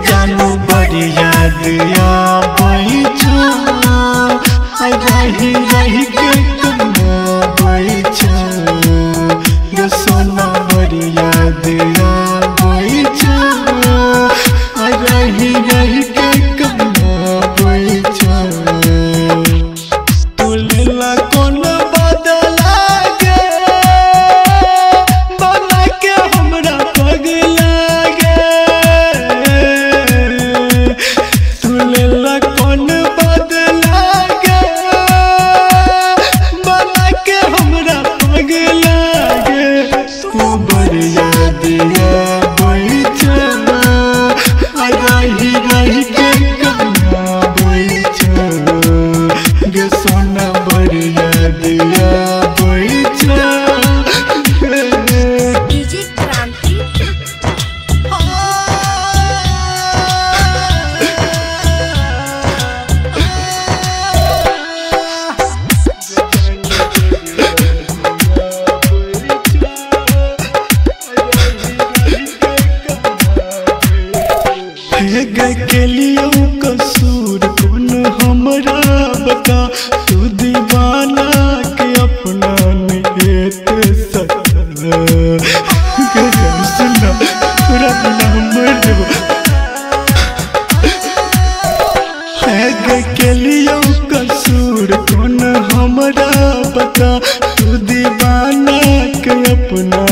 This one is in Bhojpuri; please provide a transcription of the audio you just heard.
जानू बड़ी याद आबई छो रही रही के कमाबई छो गे सोना बड़ी याद आबई छो रही रही के कमाबई छो तू लेला कौन बदला गे बना के हमरा पगला कौन बदला गे बना के हमरा पगला गे तू बड़ी याद आबई छो रही रही के कमाबई छो गे सोना बड़ी याद आबई छो डीजे क्रांति के लिए कसूर कौन हमरा बता तू दीवाना के अपना नियत सुना पूरा बिना मर देव के लिए कसूर कौन हमरा बता तू दीवाना के अपना